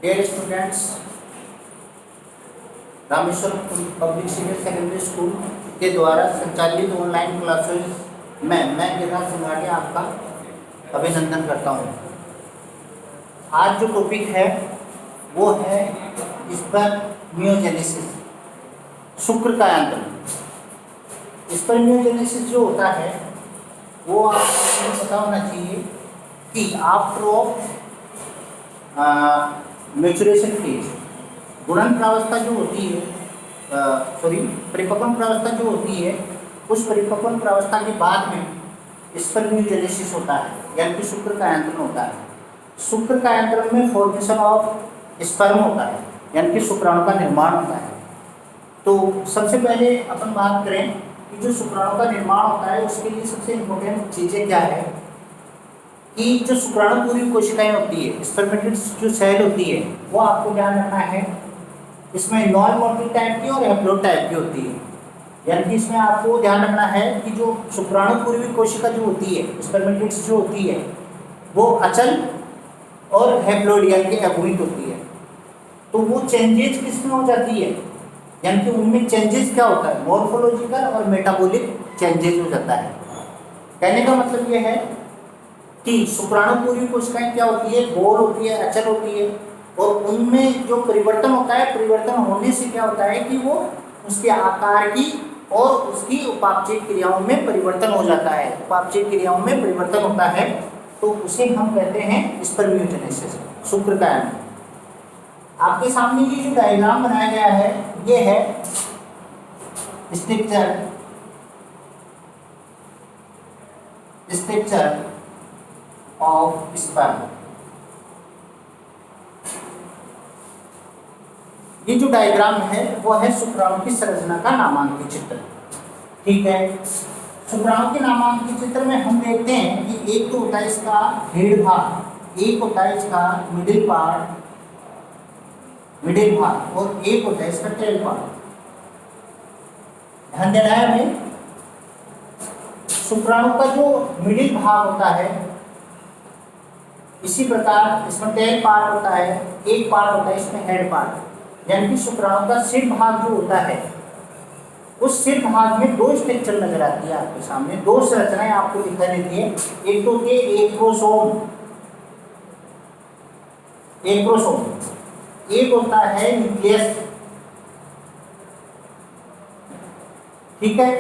Dear students, Rameshwar public senior secondary school के द्वारा संचालित ऑनलाइन क्लासेस में मैं गिरिराज सिंघानिया आपका अभिनंदन करता हूँ। आज जो टॉपिक है वो है स्पर्मियोजेनेसिस, शुक्र का यंत्र। स्पर्मियोजेनेसिस जो होता है वो आपको पता होना चाहिए कि आफ्टर ऑफ मैच्योरेशन फेज, गुणन प्रावस्था जो होती है, परिपक्वन प्रावस्था जो होती है, उस परिपक्वन प्रावस्था के बाद में स्पर्मियोजेनेसिस होता है, यानी कि शुक्र का यंत्रण होता है। शुक्र का यंत्रण में फॉर्मेशन ऑफ स्पर्म होता है, यानी कि शुक्राणु का निर्माण होता है। तो सबसे पहले अपन बात करें कि जो शुक्राणु का निर्माण होता है उसके लिए सबसे इम्पोर्टेंट चीज़ें क्या है कि जो शुक्राणु पूरी कोशिकाएं होती है, स्पर्मेटिड्स जो सेल होती है, वो आपको ध्यान रखना है। इसमें नॉन मोटिल टाइप की और हैप्लोइड टाइप की होती है, यानी कि इसमें आपको ध्यान रखना है कि जो शुक्राणु पूर्वी कोशिका जो होती है, स्पर्मेटिड्स जो होती है, वो अचल और हैप्लोइड यानी कि अगुणित होती है। तो वो चेंजेस किसमें हो जाती है, यानी कि उनमें चेंजेस क्या होता है, मॉर्फोलॉजिकल और मेटाबॉलिक चेंजेस हो जाता है। कहने का मतलब ये है कि शुक्राणु पूर्वी कोशिकाएं क्या होती है, गोल होती है, अचल होती है, और उनमें जो परिवर्तन होता है, परिवर्तन होने से क्या होता है कि वो उसके आकार की और उसकी उपापचय क्रियाओं में परिवर्तन हो जाता है। उपापचय क्रियाओं में परिवर्तन होता है तो उसे हम कहते हैं स्पर्मियोजेनेसिस, शुक्र का यंत्र। आपके सामने ये जो डायग्राम बनाया गया है ये है स्ट्रक्चर ऑफ स्पर्म। ये जो डायग्राम है वो है शुक्राणु की संरचना का नामांकित चित्र। ठीक है, शुक्राणु के नामांकित चित्र में हम देखते हैं कि एक तो होता है इसका हेड भाग, एक होता है इसका मिडिल भाग और एक होता है इसका टेल पार्ट। ध्यान देना है हमें, शुक्राणु का जो मिडिल भाग होता है, इसी प्रकार इसमें टेल पार्ट होता है, एक पार्ट होता है इसमें हेड पार्ट, यानी कि शुक्राणु का सिर भाग जो होता है, उस सिर भाग में दो स्ट्रक्चर नजर आती है आपके सामने, दो संरचनाएं आपको दिखाई देती है। एक तो होती है एक्रोसोम, एक होता है न्यूक्लियस। ठीक है,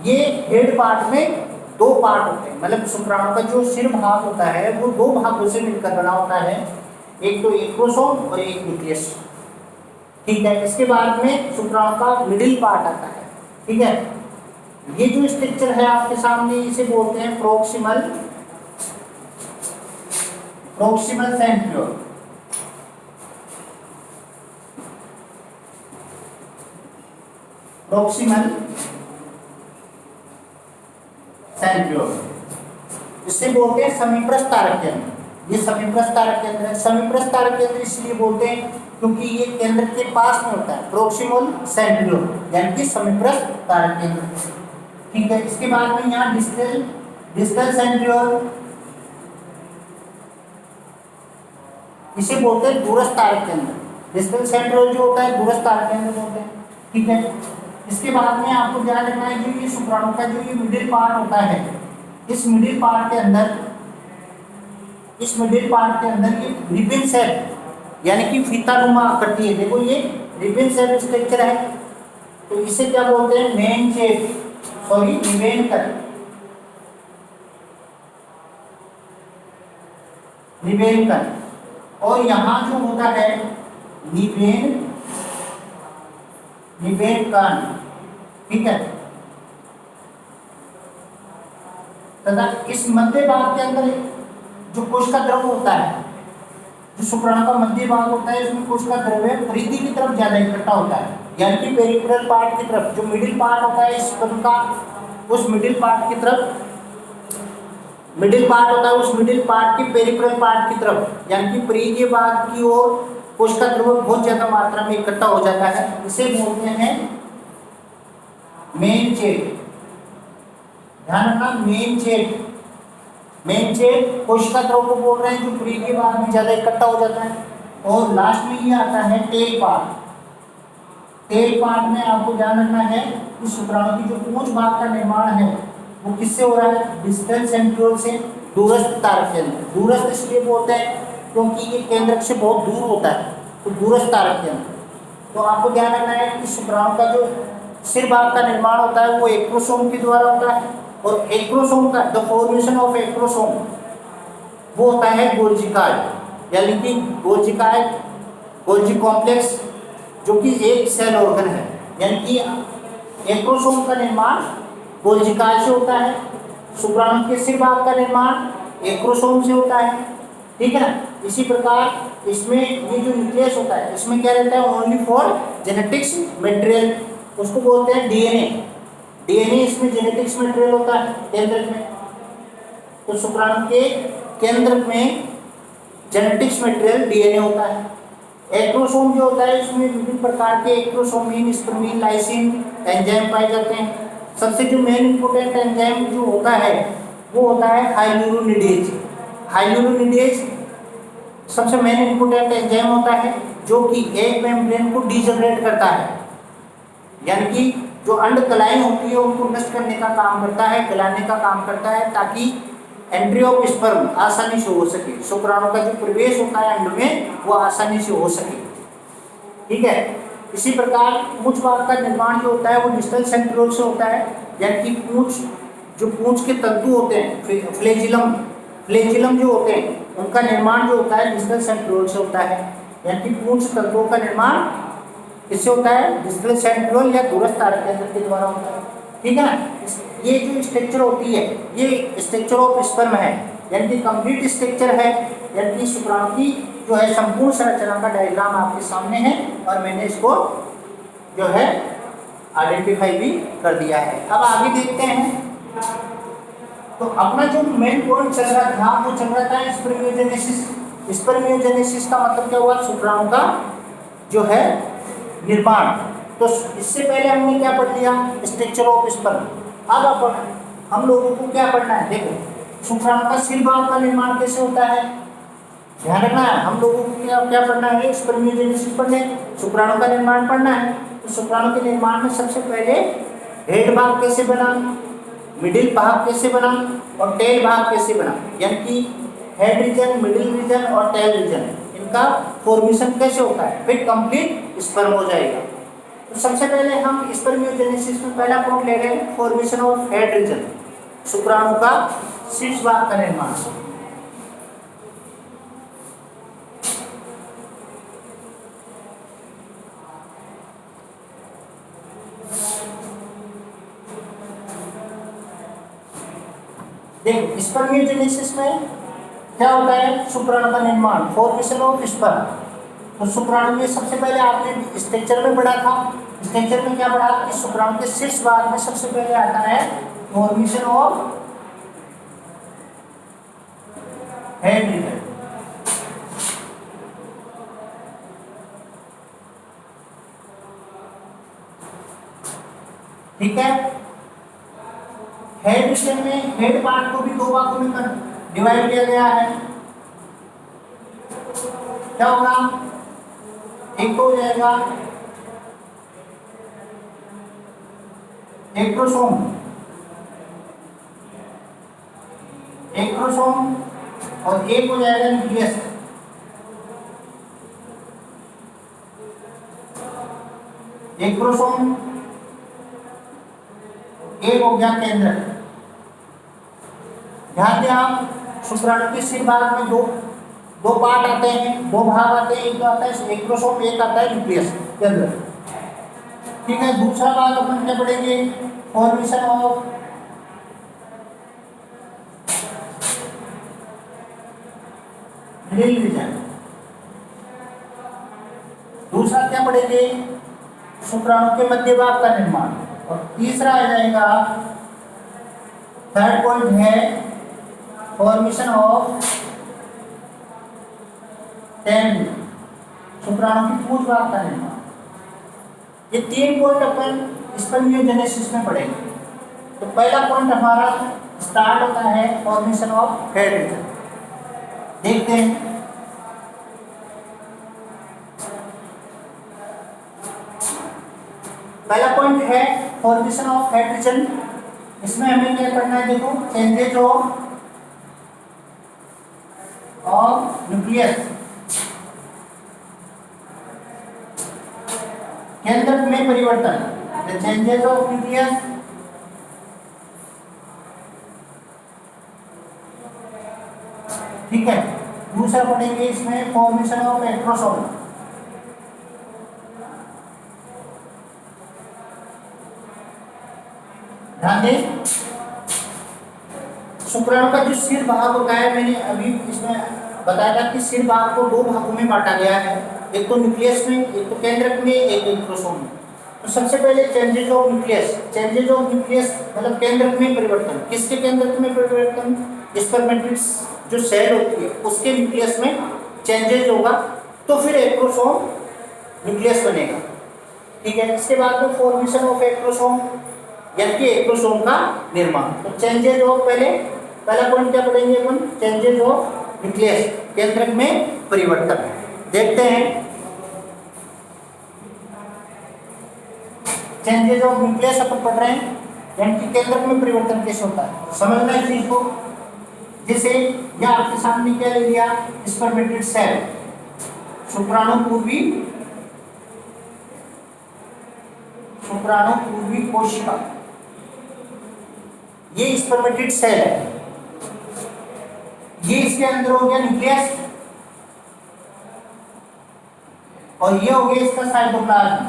ये हेड पार्ट में दो पार्ट होते हैं, मतलब शुक्राणु का जो सिर भाग होता है वो दो भागों से मिलकर बना होता है, एक तो एक्रोसोम और एक न्यूक्लियस। ठीक है, इसके बाद में शुक्राणु का मिडिल पार्ट आता है। ठीक है, ये जो स्ट्रक्चर है आपके सामने इसे बोलते हैं प्रोक्सिमल सेंट्रियोल। प्रोक्सिमल सेंट्रियोल, इससे बोलते हैं समीपस्थ तारक केंद्र। ये समीपस्थ तारक केंद्र है। समीपस्थ तारक केंद्र इसलिए बोलते हैं क्योंकि ये केंद्र के पास में होता है, प्रोक्सिमल सेंट्रियोल यानी कि समीपस्थ तारक केंद्र। ठीक है, इसके बाद में यहाँ डिस्टल सेंट्रियोल, इसे बोलते हैं दूरस्थ तारक केंद्र। डिस्टल सेंट्रियोल जो होता है दूरस्थ तारक केंद्र बोलते हैं। ठीक है, इसके बाद में आपको ध्यान रखना है कि ये शुक्राणु का जो ये मिडिल पार्ट होता है, इस मिडिल पार्ट के अंदर ये रिबन शेप यानी कि फीतानुमा आकृति है। देखो ये रिबन शेप स्ट्रक्चर है, तो इसे क्या बोलते हैं, निवेनकन। और यहाँ जो होता है निवेनकन। ठीक है, तथा इस मध्य भाग के अंदर जो कोशिका द्रव होता है, जो शुक्राणु का मध्य भाग होता है, इसमें कोशिका द्रव परिधि की तरफ ज्यादा इकट्ठा होता है, यानी कि पेरिफेरल पार्ट की तरफ। जो मिडिल पार्ट होता है इस स्पर्म का, उस मिडिल पार्ट की तरफ, मिडिल पार्ट होता है उस मिडिल पार्ट की पेरिफेरल पार्ट की तरफ, यानी कि परिधीय भाग की ओर कोशिका द्रव बहुत ज्यादा मात्रा में इकट्ठा हो जाता है। इसे बोलते हैं मेन चेट। ध्यान रखना, मेन चेट कोशिका द्रव को बोल रहे हैं जो परिधीय भाग में ज्यादा इकट्ठा हो जाता है। और लास्ट में ये आता है टेल पार्ट। टेल पार्ट में आपको ध्यान रखना है कि शुक्राणु की जो पूंछ भाग का निर्माण है वो किससे हो रहा है, डिस्टल सेंट्रियोल से, दूरस्थ तारक केंद्र। दूरस्थ इसलिए बोलते हैं क्योंकि ये केंद्रक से बहुत दूर होता है, तो दूरस्थ तारक केंद्र। तो आपको ध्यान रखना है कि शुक्राणु का जो सिर भाग का निर्माण होता है वो एक्रोसोम के द्वारा होता है, और एक्रोसोम का द फॉर्मेशन ऑफ एक्रोसोम वो होता है गोल्जी काय, यानी कि गोल्जी काय, गोल्जी कॉम्प्लेक्स, जो कि एक सेल ऑर्गन है। यानी कि एक्रोसोम का निर्माण गोल्जी काय से होता है, शुक्राणु के सिर भाग का निर्माण एक्रोसोम से होता है, ठीक है ना। इसी प्रकार इसमें ये जो न्यूक्लियस होता है इसमें क्या रहता है, ओनली फॉर जेनेटिक्स मटेरियल, उसको बोलते हैं डीएनए। डीएनए इसमें जेनेटिक्स मटेरियल होता है केंद्रक में। तो शुक्राणु के केंद्रक में जेनेटिक्स मटेरियल डीएनए होता है। एक्रोसोम जो होता है इसमें विभिन्न प्रकार के एक्रोसोमीन, स्पर्मीन, लाइसिन एंजाइम पाए जाते हैं। सबसे जो मेन इंपोर्टेंट एंजाइम जो होता है वो होता है हाइल्यूरोनिडेज। हाइल्यूरोनिडेज सबसे मेन इंपोर्टेंट एंजाइम होता है जो कि एग मेम्ब्रेन को डीजनरेट करता है, यानी कि जो अंड कलाएं होती है उनको नष्ट करने का काम करता है, गलाने का काम करता है, ताकि एंट्री ऑफ स्पर्म आसानी से हो सके, शुक्राणु का जो प्रवेश होता है अंड में वो आसानी से हो सके, ठीक है। इसी प्रकार पूंछ भाग का निर्माण जो होता है वो डिस्टल सेंट्रियोल से होता है, यानी कि पूंछ के तंतु होते हैं, फ्लेजिलम जो होते हैं उनका निर्माण जो होता है डिस्टल सेंट्रियोल से होता है। यानी कि पूंछ तंतुओं का निर्माण किससे होता है, डिस्टल सेंट्रियोल या दूरस्थ तारक केंद्र के द्वारा होता है, ठीक है ना। ये जो स्ट्रक्चर होती है ये स्ट्रक्चर ऑफ स्पर्म है, यानी कि कंप्लीट स्ट्रक्चर है, यानी कि शुक्राणु की जो है संपूर्ण संरचना का डायग्राम आपके सामने है, और मैंने इसको जो है आइडेंटिफाई भी कर दिया है। अब आगे देखते हैं। तो अपना जो मेन पॉइंट चल रहा था वो चल रहा था स्पर्मियोजेनेसिस। स्पर्मियोजेनेसिस का मतलब क्या हुआ, शुक्राणु का जो है निर्माण। तो इससे पहले हमने क्या पढ़ लिया, स्ट्रक्चर ऑफ स्पर्म। अब हम लोगों को क्या पढ़ना है, देखो शुक्राणु का सिर भाग का निर्माण कैसे होता है, ध्यान रखना है। हम लोगों को क्या पढ़ना है, स्पर्मियोजेनेसिस पढ़ना है, शुक्राणु का निर्माण पढ़ना है। तो शुक्राणु के निर्माण में सबसे पहले हेड भाग कैसे बना, मिडिल भाग कैसे बना और टेल भाग कैसे बना, यानी कि हेड रीजन, मिडिल रीजन और टेल रीजन, इनका फॉर्मेशन कैसे होता है, फिर कंप्लीट स्पर्म हो जाएगा। तो सबसे पहले हम स्पर्मियोजेनेसिस में पहला पॉइंट ले रहे हैं, फॉर्मेशन ऑफ हेड रीजन, शुक्राणु का शीर्ष भाग का निर्माण। देखो स्पर्मियोजेनेसिस में क्या होता है, शुक्राणु का निर्माण, फॉर्मेशन ऑफ स्पर्म। तो शुक्राणु में सबसे पहले आपने स्ट्रक्चर में पढ़ा था, स्ट्रक्चर में क्या पढ़ा कि शुक्राणु के शीर्ष भाग में सबसे पहले आता है फॉर्मेशन ऑफ हेड रीजन। ठीक है, हेड रीजन में हेड पार्ट को भी दो भागों में डिवाइड किया गया है। क्या होगा, एक तो हो जाएगा एक्रोसोम, और एक हो जाएगा न्यूक्लियस। एक्रोसोम एक हो गया केंद्र। ध्यान दें आप, शुक्राणु के सिर भाग में दो पार्ट आते हैं, दो भाग आते हैं, एक तो आता है एक्रोसोम, एक आता है न्यूक्लियस केंद्र। ठीक है, दूसरा भाग अपन क्या पढ़ेंगे, फॉर्मेशन ऑफ मिडिल रीजन। दूसरा क्या पढ़ेंगे, शुक्राणु के मध्य भाग का निर्माण। और तीसरा आ जाएगा, थर्ड पॉइंट है फॉर्मेशन ऑफ टेल, शुक्राणु की पूंछ भाग का निर्माण। ये तीन पॉइंट अपन स्पर्मियोजेनेसिस में पढ़ेंगे। तो पहला पॉइंट हमारा स्टार्ट होता है फॉर्मेशन ऑफ हेड रीजन। देखते हैं पहला पॉइंट है फॉर्मेशन ऑफ हाइड्रोजन। इसमें हमें क्या करना है, देखो चेंजेज ऑफ न्यूक्लियस, केंद्रक में परिवर्तन, द चेंजेज ऑफ न्यूक्लियस ठीक है। दूसरा पढ़ेंगे इसमें फॉर्मेशन ऑफ इलेक्ट्रोसोम, ध्यान दें शुक्राणु का जो सिर भाग होता है, मैंने अभी इसमें बताया था कि सिर भाग को दो भागों में बांटा गया है, एक तो न्यूक्लियस में, एक तो केंद्रक में, एक इलेक्ट्रोसोम में। तो सबसे पहले changes of nucleus, changes of nucleus मतलब केंद्रक में परिवर्तन। किसके केंद्रक में परिवर्तन? स्पर्मेटिड्स जो सेल होती है उसके न्यूक्लियस में चेंजेज होगा, तो फिर इलेक्ट्रोसोम न्यूक्लियस बनेगा, ठीक है। इसके बाद में फॉर्मेशन ऑफ इलेक्ट्रोसोम यानी कि इलेक्ट्रोसोम का निर्माण। तो चेंजेज ऑफ पहला पॉइंट क्या पढ़ेंगे अपन? चेंजेज ऑफ न्यूक्लियस, केंद्रक में परिवर्तन। देखते हैं चेंजेज ऑफ न्यूक्लियस अपन पढ़ रहे हैं, यानी कि केंद्रक में परिवर्तन कैसे होता है, समझना इस चीज को। जैसे यह आपके सामने क्या ले लिया, स्पर्मेटिड सेल, शुक्राणु पूर्वी कोशिका, ये स्पर्मेटिड सेल है, ये इसके अंदर हो गया न्यूक्लियस, और ये हो गया इसका साइटोप्लाज्म।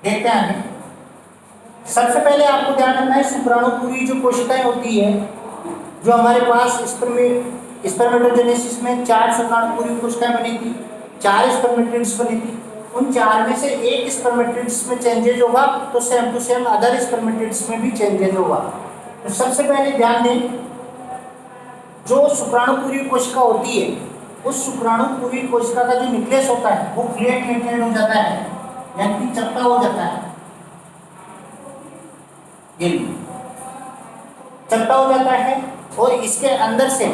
देखते हैं सबसे पहले आपको ध्यान रखना है, शुक्राणु पूर्वी जो कोशिकाएं होती है, जो हमारे पास स्पर्मेटोजेनेसिस में 4 शुक्राणु पूर्वी कोशिकाएं बनी थी, 4 स्पर्मेटिड्स बनी थी। उन 4 में से एक स्पर्मेटिड्स में चेंजेज होगा तो same to same other spermatids में भी चेंजेज होगा। तो सबसे पहले ध्यान दें, जो शुक्राणु पूर्वी कोशिका होती है, उस शुक्राणु पूर्वी कोशिका का जो न्यूक्लियस होता है वो फ्लैट मेटेड हो जाता है, यानी कि चपटा हो जाता है, ये चपटा हो जाता है। और इसके अंदर से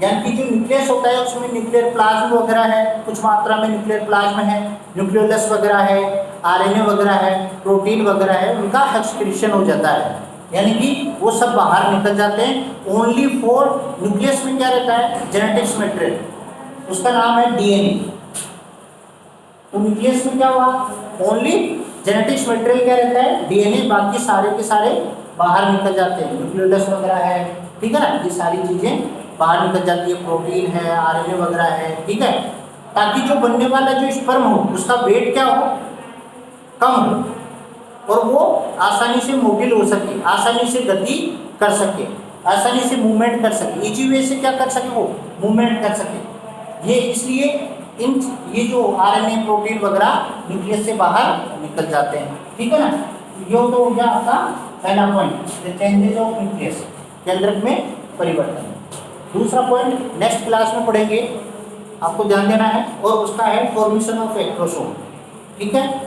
यानी कि जो न्यूक्लियस होता है उसमें न्यूक्लियर प्लाज्म वगैरह है, कुछ मात्रा में न्यूक्लियर प्लाज्म है, न्यूक्लियोलस वगैरह है, आरएनए वगैरह है, प्रोटीन वगैरह है, उनका एक्सक्रीशन हो जाता है, यानी कि वो सब बाहर निकल जाते हैं। ओनली फॉर न्यूक्लियस में क्या रहता है, जेनेटिक्स मटेरियल, उसका नाम है डीएनए। तो न्यूक्लियस में क्या हुआ, ओनली जेनेटिक्स मटेरियल क्या रहता है, डीएनए, बाकी सारे के सारे बाहर निकल जाते हैं, न्यूक्लियोलस वगैरह है, ठीक है ना, ये सारी चीजें बाहर निकल जाती है, प्रोटीन है, आरएनए वगैरह है, ठीक है, ताकि जो बनने वाला जो स्पर्म हो उसका वेट क्या हो, कम हो, और वो आसानी से मोबिल हो सके, आसानी से गति कर सके, आसानी से मूवमेंट कर सके, इजी वे से क्या कर सके, वो मूवमेंट कर सके। ये इसलिए ये जो आरएनए प्रोटीन वगैरह न्यूक्लियस से बाहर निकल जाते हैं, ठीक है ना। ये तो हो गया आपका पहला पॉइंट, चेंजेज ऑफ न्यूक्लियस, केंद्रक में परिवर्तन। दूसरा पॉइंट नेक्स्ट क्लास में पढ़ेंगे, आपको ध्यान देना है, और उसका है फॉर्मेशन ऑफ इलेक्ट्रोसोम, ठीक है।